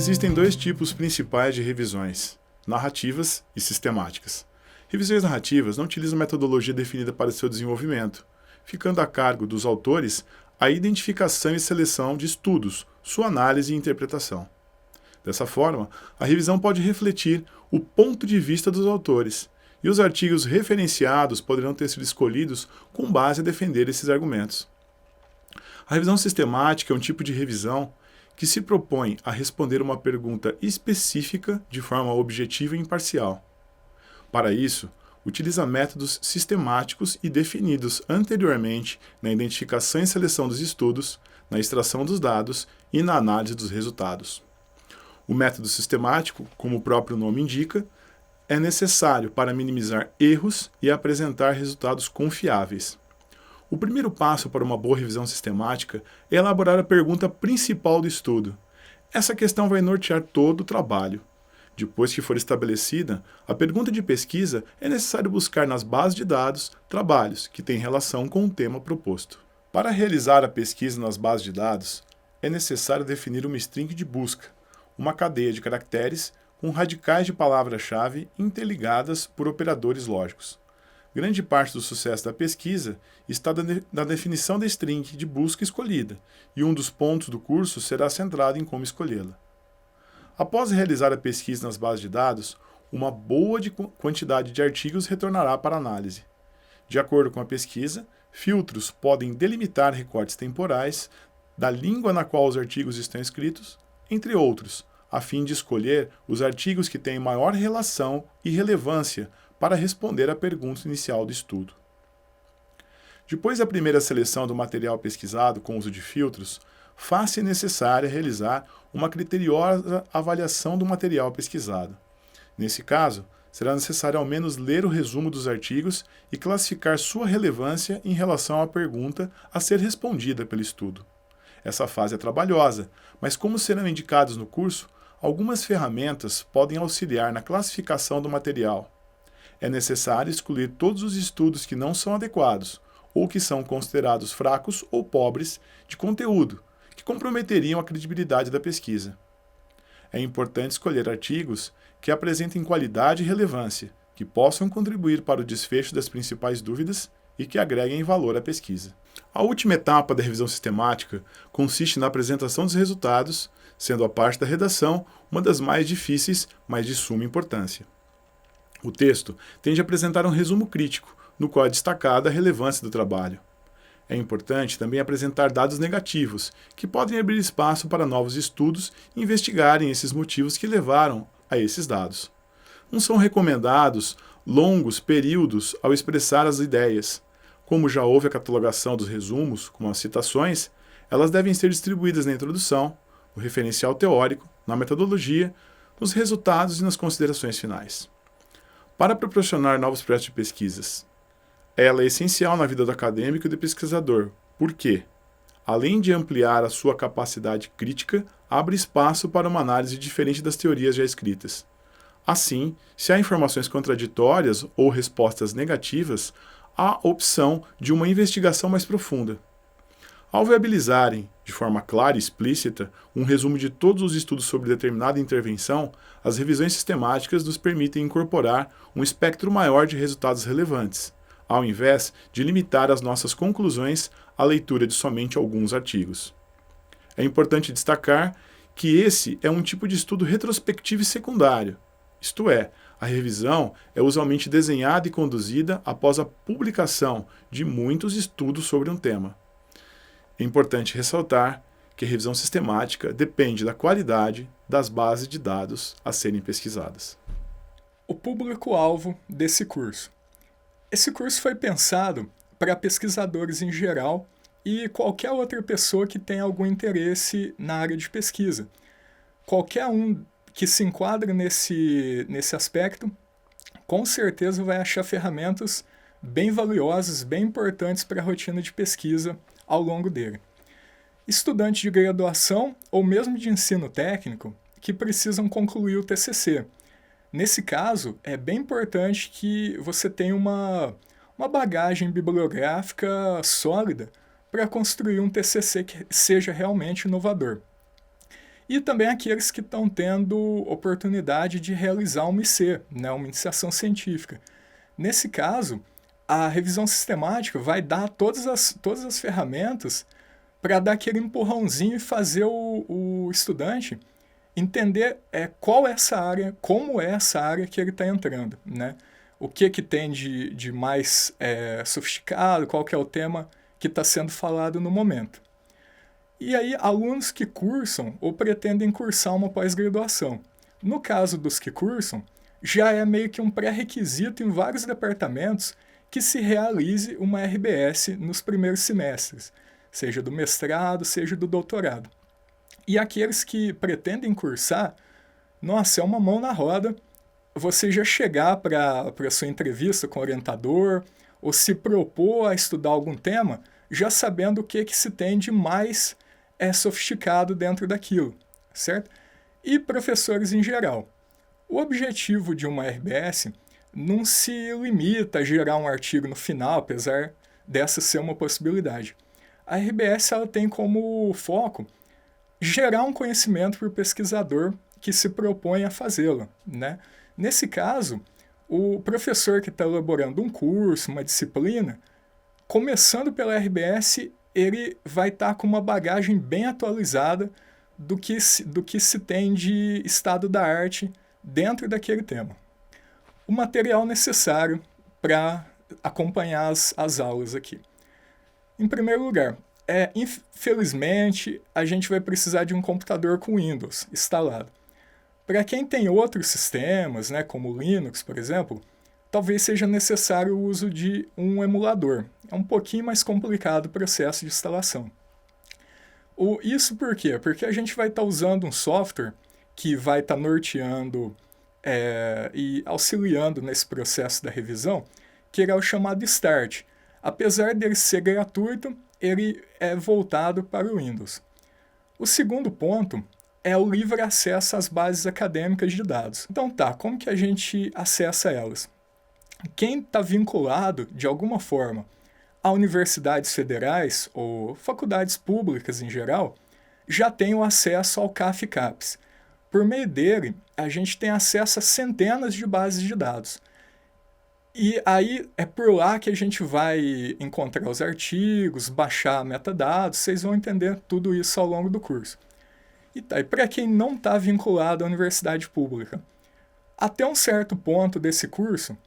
Existem dois tipos principais de revisões: narrativas e sistemáticas. Revisões narrativas não utilizam metodologia definida para seu desenvolvimento, ficando a cargo dos autores a identificação e seleção de estudos, sua análise e interpretação. Dessa forma, a revisão pode refletir o ponto de vista dos autores, e os artigos referenciados poderão ter sido escolhidos com base a defender esses argumentos. A revisão sistemática é um tipo de revisão que se propõe a responder uma pergunta específica de forma objetiva e imparcial. Para isso, utiliza métodos sistemáticos e definidos anteriormente na identificação e seleção dos estudos, na extração dos dados e na análise dos resultados. O método sistemático, como o próprio nome indica, é necessário para minimizar erros e apresentar resultados confiáveis. O primeiro passo para uma boa revisão sistemática é elaborar a pergunta principal do estudo. Essa questão vai nortear todo o trabalho. Depois que for estabelecida, a pergunta de pesquisa é necessário buscar nas bases de dados trabalhos que têm relação com o tema proposto. Para realizar a pesquisa nas bases de dados, é necessário definir uma string de busca, uma cadeia de caracteres com radicais de palavra-chave interligadas por operadores lógicos. Grande parte do sucesso da pesquisa está na definição da string de busca escolhida, e um dos pontos do curso será centrado em como escolhê-la. Após realizar a pesquisa nas bases de dados, uma boa quantidade de artigos retornará para análise. De acordo com a pesquisa, filtros podem delimitar recortes temporais da língua na qual os artigos estão escritos, entre outros, a fim de escolher os artigos que têm maior relação e relevância para responder à pergunta inicial do estudo. Depois da primeira seleção do material pesquisado com uso de filtros, faz-se necessária realizar uma criteriosa avaliação do material pesquisado. Nesse caso, será necessário ao menos ler o resumo dos artigos e classificar sua relevância em relação à pergunta a ser respondida pelo estudo. Essa fase é trabalhosa, mas como serão indicados no curso, algumas ferramentas podem auxiliar na classificação do material. É necessário excluir todos os estudos que não são adequados ou que são considerados fracos ou pobres de conteúdo, que comprometeriam a credibilidade da pesquisa. É importante escolher artigos que apresentem qualidade e relevância, que possam contribuir para o desfecho das principais dúvidas e que agreguem valor à pesquisa. A última etapa da revisão sistemática consiste na apresentação dos resultados, sendo a parte da redação uma das mais difíceis, mas de suma importância. O texto tende a apresentar um resumo crítico, no qual é destacada a relevância do trabalho. É importante também apresentar dados negativos, que podem abrir espaço para novos estudos e investigarem esses motivos que levaram a esses dados. Não são recomendados longos períodos ao expressar as ideias. Como já houve a catalogação dos resumos, como as citações, elas devem ser distribuídas na introdução, no referencial teórico, na metodologia, nos resultados e nas considerações finais. Para proporcionar novos projetos de pesquisas, ela é essencial na vida do acadêmico e do pesquisador, porque, além de ampliar a sua capacidade crítica, abre espaço para uma análise diferente das teorias já escritas. Assim, se há informações contraditórias ou respostas negativas, há opção de uma investigação mais profunda. Ao viabilizarem, de forma clara e explícita, um resumo de todos os estudos sobre determinada intervenção, as revisões sistemáticas nos permitem incorporar um espectro maior de resultados relevantes, ao invés de limitar as nossas conclusões à leitura de somente alguns artigos. É importante destacar que esse é um tipo de estudo retrospectivo e secundário, isto é, a revisão é usualmente desenhada e conduzida após a publicação de muitos estudos sobre um tema. É importante ressaltar que a revisão sistemática depende da qualidade das bases de dados a serem pesquisadas. O público-alvo desse curso. Esse curso foi pensado para pesquisadores em geral e qualquer outra pessoa que tenha algum interesse na área de pesquisa. Qualquer um que se enquadra nesse aspecto, com certeza vai achar ferramentas bem valiosas, bem importantes para a rotina de pesquisa ao longo dele. Estudantes de graduação ou mesmo de ensino técnico que precisam concluir o TCC. Nesse caso, é bem importante que você tenha uma bagagem bibliográfica sólida para construir um TCC que seja realmente inovador. e também aqueles que estão tendo oportunidade de realizar uma IC, né, uma iniciação científica. Nesse caso, a revisão sistemática vai dar todas as ferramentas para dar aquele empurrãozinho e fazer o estudante entender qual é essa área, como é essa área que ele está entrando, né? O que tem de mais sofisticado, qual que é o tema que está sendo falado no momento. E aí, alunos que cursam ou pretendem cursar uma pós-graduação. No caso dos que cursam, já é meio que um pré-requisito em vários departamentos que se realize uma RBS nos primeiros semestres, seja do mestrado, seja do doutorado. E aqueles que pretendem cursar, nossa, é uma mão na roda você já chegar para a sua entrevista com o orientador ou se propor a estudar algum tema, já sabendo o que se tem de mais sofisticado dentro daquilo, certo? E professores em geral. O objetivo de uma RBS não se limita a gerar um artigo no final, apesar dessa ser uma possibilidade. A RBS ela tem como foco gerar um conhecimento para o pesquisador que se propõe a fazê-lo, né? Nesse caso, o professor que está elaborando um curso, uma disciplina, começando pela RBS, ele vai estar com uma bagagem bem atualizada do que se tem de estado da arte dentro daquele tema. O material necessário para acompanhar as aulas aqui. Em primeiro lugar, infelizmente, a gente vai precisar de um computador com Windows instalado. Para quem tem outros sistemas, né, como Linux, por exemplo, talvez seja necessário o uso de um emulador. É um pouquinho mais complicado o processo de instalação. Isso por quê? Porque a gente vai estar usando um software que vai estar norteando e auxiliando nesse processo da revisão, que é o chamado Start. Apesar dele ser gratuito, ele é voltado para o Windows. O segundo ponto é o livre acesso às bases acadêmicas de dados. Então como que a gente acessa elas? Quem está vinculado, de alguma forma, a universidades federais ou faculdades públicas em geral, já tem o acesso ao CAF-CAPES. Por meio dele, a gente tem acesso a centenas de bases de dados. E aí é por lá que a gente vai encontrar os artigos, baixar metadados, vocês vão entender tudo isso ao longo do curso. E para quem não está vinculado à universidade pública, até um certo ponto desse curso,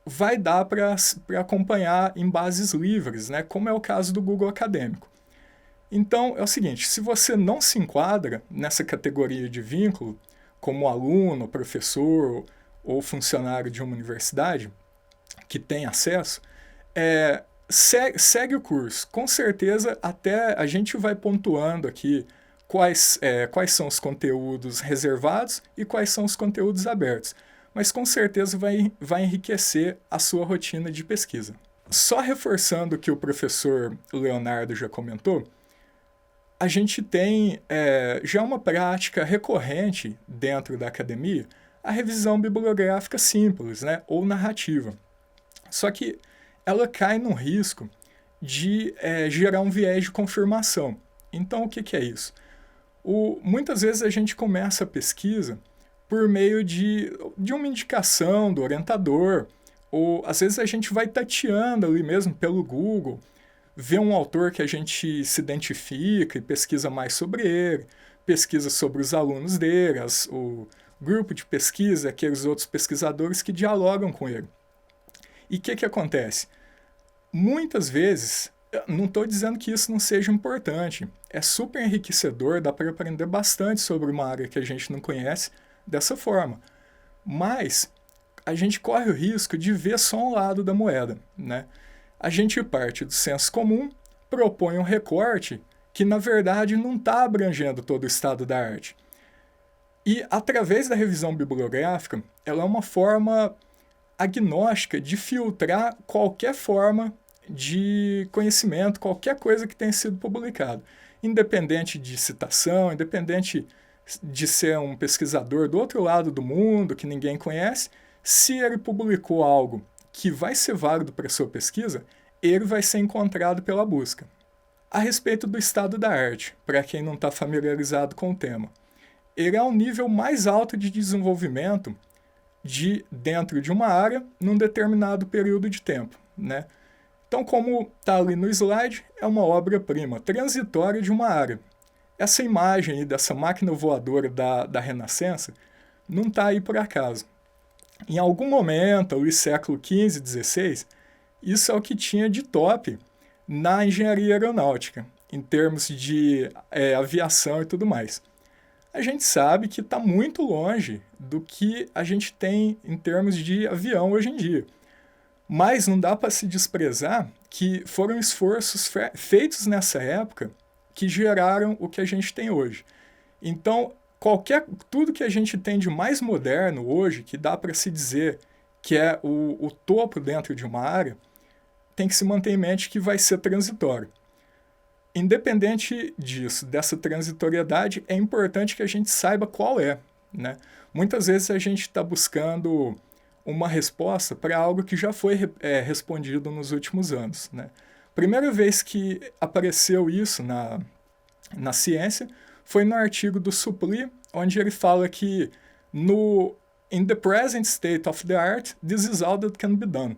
vai dar para acompanhar em bases livres, né, como é o caso do Google Acadêmico. Então, é o seguinte, se você não se enquadra nessa categoria de vínculo, como aluno, professor ou funcionário de uma universidade, que tem acesso, segue o curso. Com certeza, até a gente vai pontuando aqui quais são os conteúdos reservados e quais são os conteúdos abertos. Mas com certeza vai enriquecer a sua rotina de pesquisa. Só reforçando o que o professor Leonardo já comentou, a gente tem já uma prática recorrente dentro da academia, a revisão bibliográfica simples, né, ou narrativa. Só que ela cai num risco de gerar um viés de confirmação. Então, o que é isso? Muitas vezes a gente começa a pesquisa por meio de uma indicação do orientador, ou às vezes a gente vai tateando ali mesmo pelo Google, vê um autor que a gente se identifica e pesquisa mais sobre ele, pesquisa sobre os alunos dele, o grupo de pesquisa, aqueles outros pesquisadores que dialogam com ele. E o que acontece? Muitas vezes, não estou dizendo que isso não seja importante, é super enriquecedor, dá para aprender bastante sobre uma área que a gente não conhece dessa forma. Mas a gente corre o risco de ver só um lado da moeda, né? A gente parte do senso comum, propõe um recorte que, na verdade, não está abrangendo todo o estado da arte. E, através da revisão bibliográfica, ela é uma forma agnóstica de filtrar qualquer forma de conhecimento, qualquer coisa que tenha sido publicado. Independente de citação, independente de ser um pesquisador do outro lado do mundo, que ninguém conhece, se ele publicou algo que vai ser válido para a sua pesquisa, ele vai ser encontrado pela busca. A respeito do estado da arte, para quem não está familiarizado com o tema, ele é um nível mais alto de desenvolvimento dentro de uma área num determinado período de tempo, né? Então, como está ali no slide, é uma obra-prima transitória de uma área. Essa imagem aí dessa máquina voadora da Renascença não está aí por acaso. Em algum momento, ali século XV, XVI, isso é o que tinha de top na engenharia aeronáutica, em termos de aviação e tudo mais. A gente sabe que está muito longe do que a gente tem em termos de avião hoje em dia. Mas não dá para se desprezar que foram esforços feitos nessa época que geraram o que a gente tem hoje. Então, tudo que a gente tem de mais moderno hoje, que dá para se dizer que é o topo dentro de uma área, tem que se manter em mente que vai ser transitório. Independente disso, dessa transitoriedade, é importante que a gente saiba qual é, né? Muitas vezes a gente está buscando uma resposta para algo que já foi respondido nos últimos anos, né? Primeira vez que apareceu isso na ciência foi no artigo do Supply, onde ele fala que in the present state of the art, this is all that can be done.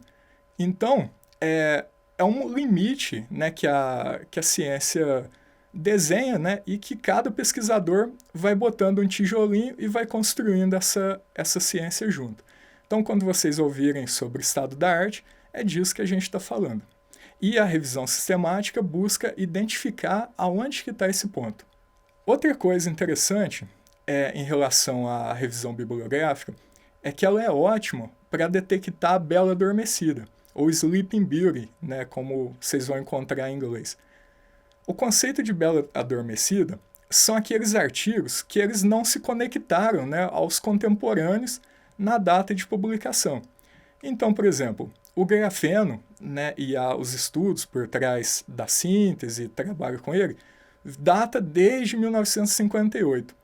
Então, é um limite, né, que a ciência desenha, né, e que cada pesquisador vai botando um tijolinho e vai construindo essa ciência junto. Então, quando vocês ouvirem sobre o estado da arte, é disso que a gente está falando. E a revisão sistemática busca identificar aonde que está esse ponto. Outra coisa interessante em relação à revisão bibliográfica é que ela é ótima para detectar a bela adormecida, ou Sleeping Beauty, né, como vocês vão encontrar em inglês. O conceito de bela adormecida são aqueles artigos que eles não se conectaram, né, aos contemporâneos na data de publicação. Então, por exemplo, o grafeno, né, e os estudos por trás da síntese e trabalho com ele, data desde 1958.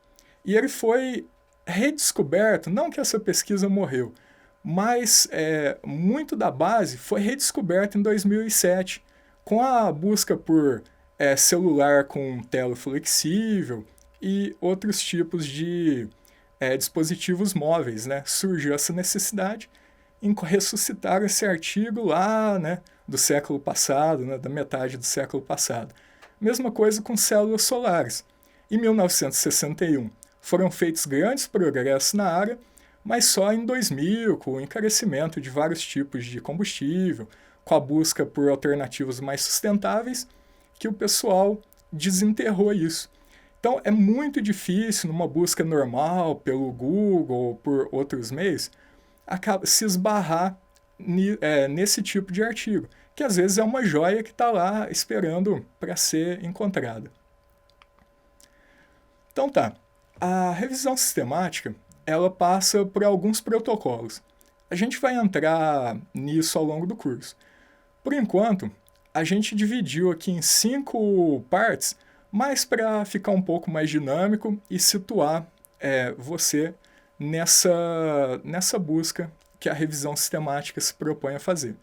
E ele foi redescoberto, não que essa pesquisa morreu, mas muito da base foi redescoberta em 2007, com a busca por celular com tela flexível e outros tipos de dispositivos móveis, né? Surgiu essa necessidade em ressuscitar esse artigo lá, né, do século passado, né, da metade do século passado. Mesma coisa com células solares. Em 1961 foram feitos grandes progressos na área, mas só em 2000, com o encarecimento de vários tipos de combustível, com a busca por alternativas mais sustentáveis, que o pessoal desenterrou isso. Então, é muito difícil, numa busca normal, pelo Google ou por outros meios, se esbarrar nesse tipo de artigo, que às vezes é uma joia que está lá esperando para ser encontrada. Então tá, a revisão sistemática ela passa por alguns protocolos. A gente vai entrar nisso ao longo do curso. Por enquanto, a gente dividiu aqui em 5 partes, mas para ficar um pouco mais dinâmico e situar você nessa busca que a revisão sistemática se propõe a fazer.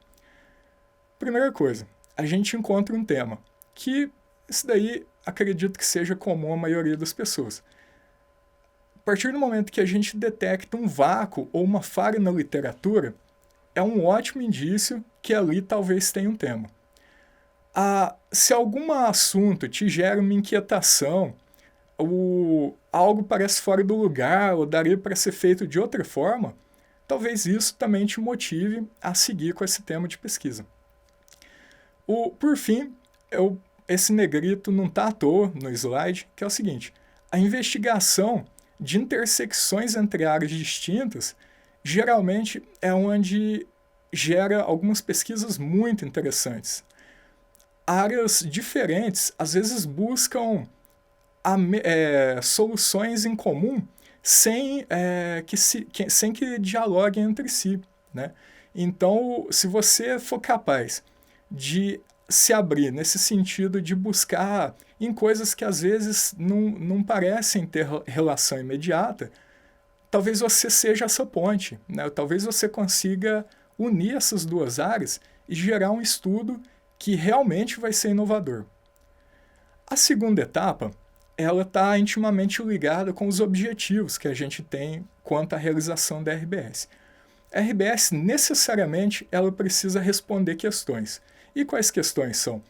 Primeira coisa, a gente encontra um tema, que isso daí acredito que seja comum à maioria das pessoas. A partir do momento que a gente detecta um vácuo ou uma falha na literatura, é um ótimo indício que ali talvez tenha um tema. Se algum assunto te gera uma inquietação, ou algo parece fora do lugar, ou daria para ser feito de outra forma, talvez isso também te motive a seguir com esse tema de pesquisa. Por fim, esse negrito não está à toa no slide, que é o seguinte: a investigação de intersecções entre áreas distintas geralmente é onde gera algumas pesquisas muito interessantes. Áreas diferentes às vezes buscam soluções em comum sem que dialoguem entre si, né? Então, se você for capaz de se abrir nesse sentido de buscar em coisas que às vezes não parecem ter relação imediata, talvez você seja essa ponte, né? Talvez você consiga unir essas duas áreas e gerar um estudo que realmente vai ser inovador. A segunda etapa, ela está intimamente ligada com os objetivos que a gente tem quanto à realização da RBS. A RBS, necessariamente, ela precisa responder questões. E quais questões são?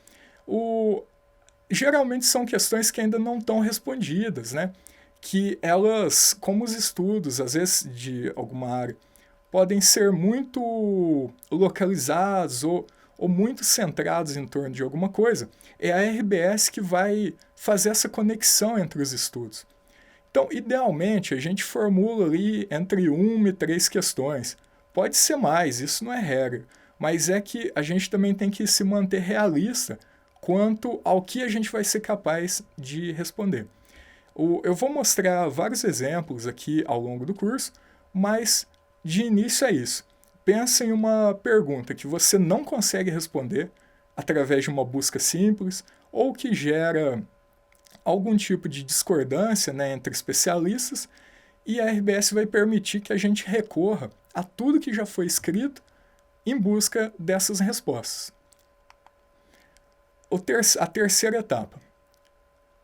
Geralmente são questões que ainda não estão respondidas, né? Que elas, como os estudos, às vezes, de alguma área, podem ser muito localizados ou muito centrados em torno de alguma coisa, é a RBS que vai fazer essa conexão entre os estudos. Então, idealmente, a gente formula ali entre 1 e 3 questões. Pode ser mais, isso não é regra, mas é que a gente também tem que se manter realista quanto ao que a gente vai ser capaz de responder. Eu vou mostrar vários exemplos aqui ao longo do curso, mas de início é isso. Pensa em uma pergunta que você não consegue responder através de uma busca simples ou que gera algum tipo de discordância, né, entre especialistas, e a RBS vai permitir que a gente recorra a tudo que já foi escrito em busca dessas respostas. A terceira etapa.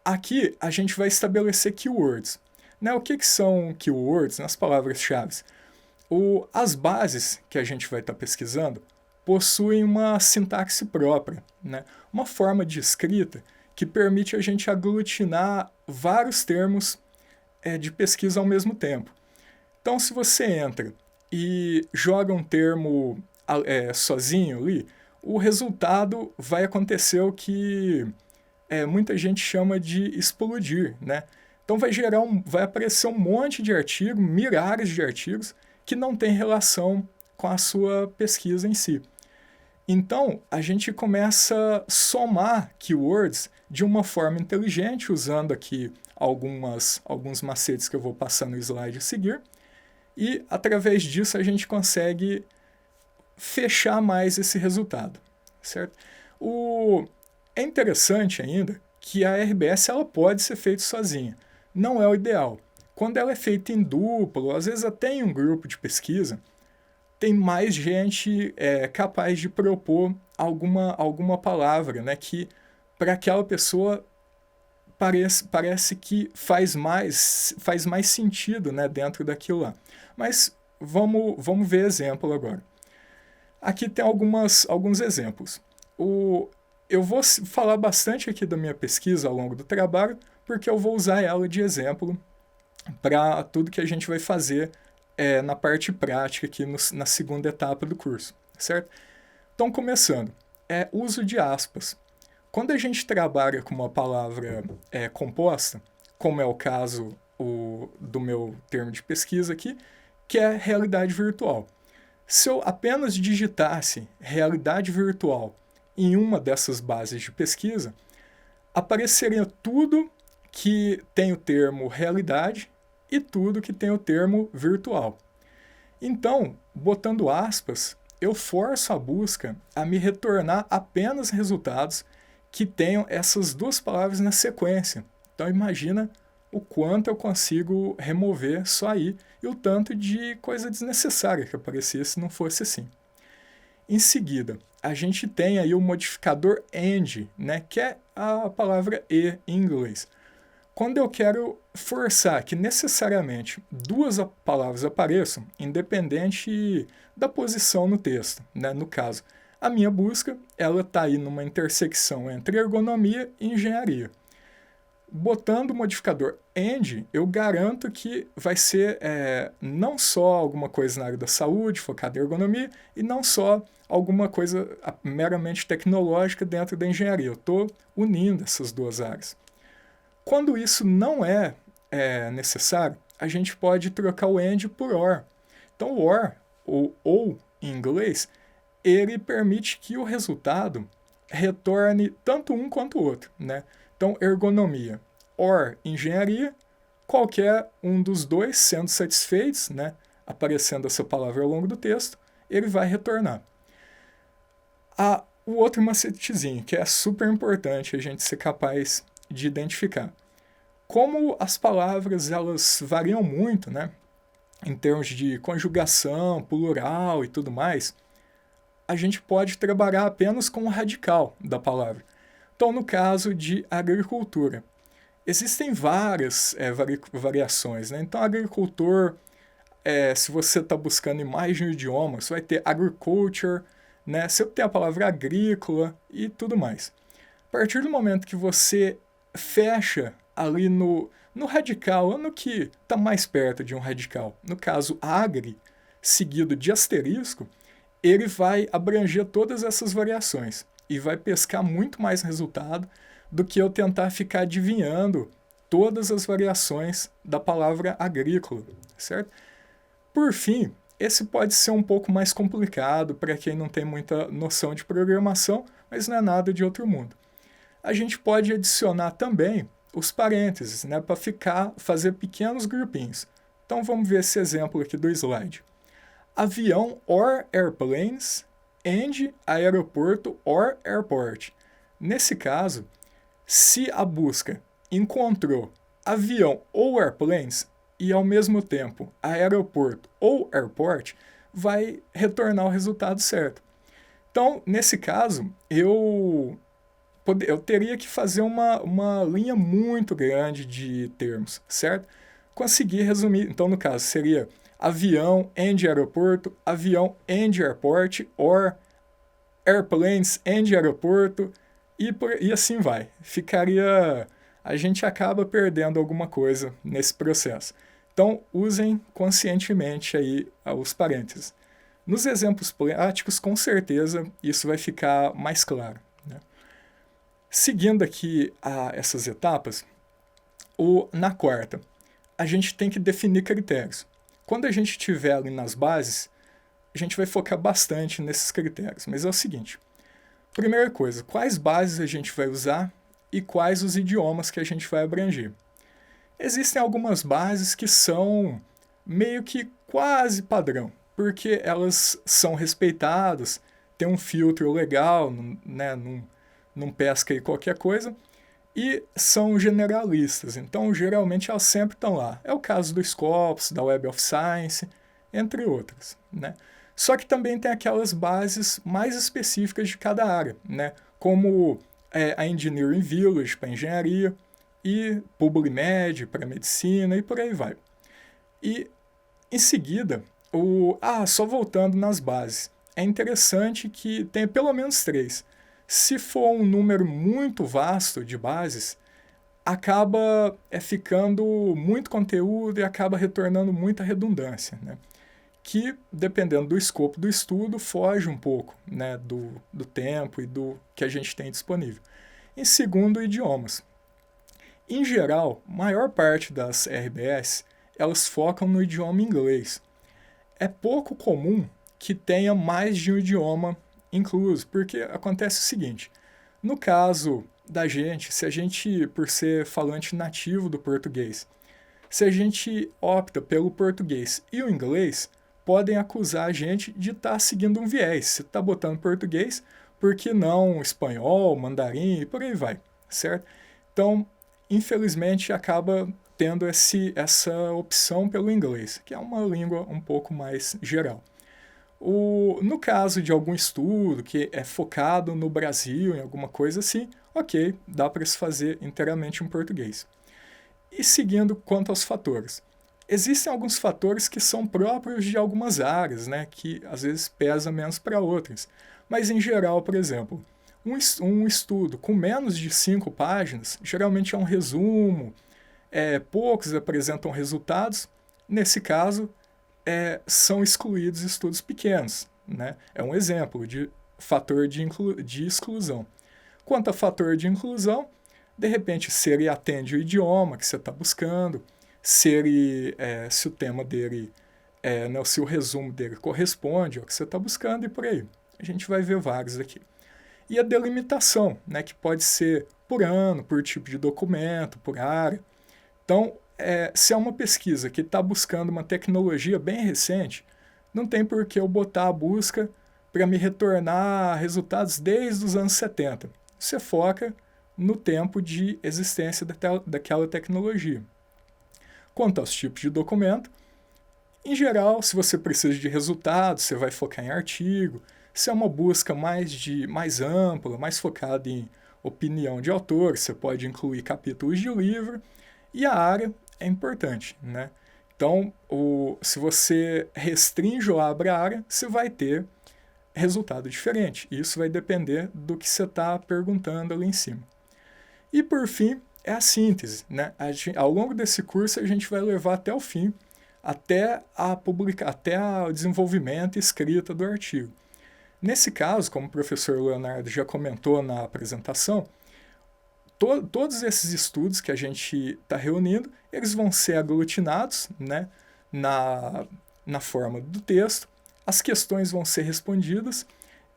Aqui a gente vai estabelecer keywords. Né? O que são keywords nas palavras-chave? As bases que a gente vai estar pesquisando possuem uma sintaxe própria, né? Uma forma de escrita que permite a gente aglutinar vários termos de pesquisa ao mesmo tempo. Então, se você entra e joga um termo sozinho ali, o resultado vai acontecer o que muita gente chama de explodir, né? Então vai aparecer um monte de artigos, milhares de artigos, que não tem relação com a sua pesquisa em si. Então, a gente começa a somar keywords de uma forma inteligente, usando aqui alguns macetes que eu vou passar no slide a seguir, e através disso a gente consegue fechar mais esse resultado, certo? É interessante ainda que a RBS ela pode ser feita sozinha. Não é o ideal. Quando ela é feita em dupla, ou às vezes até em um grupo de pesquisa, tem mais gente capaz de propor alguma palavra, né, que para aquela pessoa parece que faz mais sentido, né, dentro daquilo lá. Mas vamos ver exemplo agora. Aqui tem alguns exemplos. Eu vou falar bastante aqui da minha pesquisa ao longo do trabalho, porque eu vou usar ela de exemplo para tudo que a gente vai fazer na parte prática aqui na segunda etapa do curso, certo? Então, começando, uso de aspas. Quando a gente trabalha com uma palavra composta, como é o caso do meu termo de pesquisa aqui, que é realidade virtual. Se eu apenas digitasse realidade virtual em uma dessas bases de pesquisa, apareceria tudo que tem o termo realidade e tudo que tem o termo virtual. Então, botando aspas, eu forço a busca a me retornar apenas resultados que tenham essas duas palavras na sequência. Então, imagina o quanto eu consigo remover só aí e o tanto de coisa desnecessária que aparecia se não fosse assim. Em seguida, a gente tem aí o modificador AND, né, que é a palavra E em inglês. Quando eu quero forçar que necessariamente duas palavras apareçam, independente da posição no texto, né? No caso, a minha busca ela está aí numa intersecção entre ergonomia e engenharia. Botando o modificador AND, eu garanto que vai ser não só alguma coisa na área da saúde, focada em ergonomia, e não só alguma coisa meramente tecnológica dentro da engenharia. Eu estou unindo essas duas áreas. Quando isso não é necessário, a gente pode trocar o AND por OR. Então, o OR, ou em inglês, ele permite que o resultado retorne tanto um quanto o outro, né? Então, ergonomia or engenharia, qualquer um dos dois sendo satisfeitos, né, aparecendo essa palavra ao longo do texto, ele vai retornar. O outro macetezinho, que é super importante a gente ser capaz de identificar. Como as palavras elas variam muito, né, em termos de conjugação, plural e tudo mais, a gente pode trabalhar apenas com o radical da palavra. Então, no caso de agricultura, Existem várias variações, né? Então, agricultor, se você está buscando em mais de um idioma, você vai ter agriculture, né? Você tem a palavra agrícola e tudo mais. A partir do momento que você fecha ali no radical, ou no que está mais perto de um radical, no caso agri, seguido de asterisco, ele vai abranger todas essas variações e vai pescar muito mais resultado do que eu tentar ficar adivinhando todas as variações da palavra agrícola, certo? Por fim, esse pode ser um pouco mais complicado para quem não tem muita noção de programação, mas não é nada de outro mundo. A gente pode adicionar também os parênteses, né, para fazer pequenos grupinhos. Então vamos ver esse exemplo aqui do slide. Avião or airplanes and aeroporto or airport. Nesse caso, se a busca encontrou avião ou airplanes e ao mesmo tempo aeroporto ou airport, vai retornar o resultado certo. Então, nesse caso, eu teria que fazer uma linha muito grande de termos, certo? Conseguir resumir. Então, no caso, seria avião and aeroporto, avião and airport, or airplanes and aeroporto, e assim vai. A gente acaba perdendo alguma coisa nesse processo. Então, usem conscientemente aí os parênteses. Nos exemplos práticos, com certeza, isso vai ficar mais claro, né? Seguindo aqui essas etapas, na quarta, a gente tem que definir critérios. Quando a gente estiver ali nas bases, a gente vai focar bastante nesses critérios. Mas é o seguinte, primeira coisa, quais bases a gente vai usar e quais os idiomas que a gente vai abranger? Existem algumas bases que são meio que quase padrão, porque elas são respeitadas, tem um filtro legal, né, não pesca aí qualquer coisa, e são generalistas, então geralmente elas sempre estão lá. É o caso do Scopus, da Web of Science, entre outras, né? Só que também tem aquelas bases mais específicas de cada área, né? Como a Engineering Village para engenharia, e PubliMed para medicina e por aí vai. E em seguida, só voltando nas bases, é interessante que tenha pelo menos 3. Se for um número muito vasto de bases, acaba ficando muito conteúdo e acaba retornando muita redundância, né? Que, dependendo do escopo do estudo, foge um pouco, né, do tempo e do que a gente tem disponível. Em segundo, idiomas. Em geral, a maior parte das RBS, elas focam no idioma inglês. É pouco comum que tenha mais de um idioma incluso, porque acontece o seguinte, no caso da gente, se a gente, por ser falante nativo do português, se a gente opta pelo português e o inglês, podem acusar a gente de estar seguindo um viés. Você está botando português, por que não espanhol, mandarim e por aí vai, certo? Então, infelizmente, acaba tendo essa opção pelo inglês, que é uma língua um pouco mais geral. No caso de algum estudo que é focado no Brasil, em alguma coisa assim, ok, dá para se fazer inteiramente em português. E seguindo quanto aos fatores. Existem alguns fatores que são próprios de algumas áreas, né, que às vezes pesa menos para outras. Mas em geral, por exemplo, um estudo com menos de 5 páginas, geralmente é um resumo, poucos apresentam resultados. Nesse caso, são excluídos estudos pequenos, né? É um exemplo de fator de exclusão. Quanto a fator de inclusão, de repente, se ele atende o idioma que você está buscando, se o tema dele, se o resumo dele corresponde ao que você está buscando e por aí. A gente vai ver vários aqui. E a delimitação, né, que pode ser por ano, por tipo de documento, por área. Então, se é uma pesquisa que está buscando uma tecnologia bem recente, não tem por que eu botar a busca para me retornar resultados desde os anos 70. Você foca no tempo de existência daquela tecnologia. Quanto aos tipos de documento, em geral, se você precisa de resultados, você vai focar em artigo. Se é uma busca mais ampla, mais focada em opinião de autor, você pode incluir capítulos de livro, e a área é importante, né? Então, se você restringe ou abre a área, você vai ter resultado diferente. Isso vai depender do que você está perguntando ali em cima. E, por fim, é a síntese, né? Ao longo desse curso, a gente vai levar até o fim, até o desenvolvimento e escrita do artigo. Nesse caso, como o professor Leonardo já comentou na apresentação, todos esses estudos que a gente está reunindo, eles vão ser aglutinados, né, na forma do texto, as questões vão ser respondidas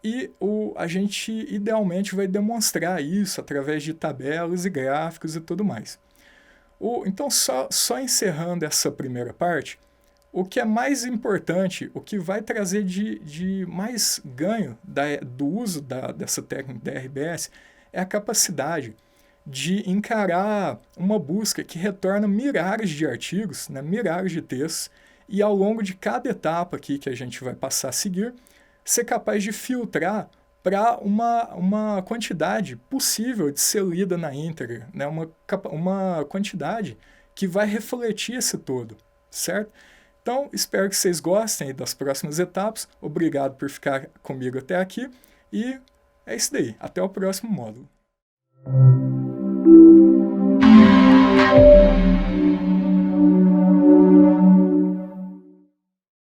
e a gente idealmente vai demonstrar isso através de tabelas e gráficos e tudo mais. Então, só encerrando essa primeira parte, o que é mais importante, o que vai trazer de mais ganho do uso dessa técnica da RBS é a capacidade de encarar uma busca que retorna milhares de artigos, né, milhares de textos, e ao longo de cada etapa aqui que a gente vai passar a seguir, ser capaz de filtrar para uma quantidade possível de ser lida na íntegra, né, uma quantidade que vai refletir esse todo, certo? Então, espero que vocês gostem das próximas etapas. Obrigado por ficar comigo até aqui. E é isso daí. Até o próximo módulo.